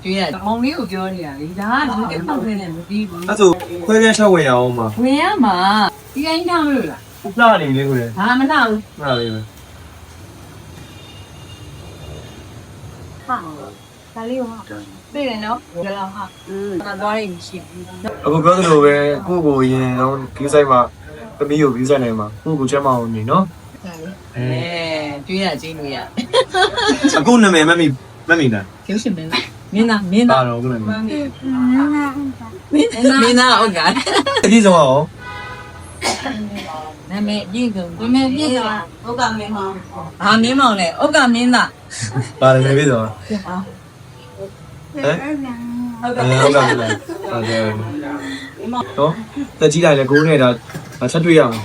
တွေ့ရမောင်လေးကိုပြောနေတာလေဒါကလူတစ်ပေါက်ထဲနဲ့မပြီးဘူး အဲ့ဆိုခွဲချက်ချက်ဝင်ရအောင်ပါ ဝင်ရမှာဒီတိုင်းထားမလို့လား လှနေလေကိုလေ ဒါမနာဘူး လှလေးပဲ ဟာဒါလေးကပြေးတယ်နော်ဘယ်လောက်ဟာသွားရည်ရှိဘူး အခုပြောသလိုပဲကိုကိုရင်တော့ဒီဆိုင်မှာသမီးကိုပြီးဆိုင်နိုင်မှာကိုကိုကျမ်းမအောင်နေနော် တွေ့ရချင်းလို့ရ အခုနာမည်မမီလား ကျုပ်ရှင်မင်းသား တော့ခုနာမည် မင်းသားဟုတ်ကဲ့ အကြီးဆုံးရော နာမည်ပြည့်စုံကိုမင်းပြည့်စုံဟုတ်ကမင်းမောင်ဟာမင်းမောင်လေဟုတ်ကမင်းသား ပါရမယ်ပြီတော့ဟမ်ဟုတ်ကဲ့ဟုတ်တယ်တော့တကြီးလိုက်လေကိုနဲ့ဒါချက်တွေ့ရမှာ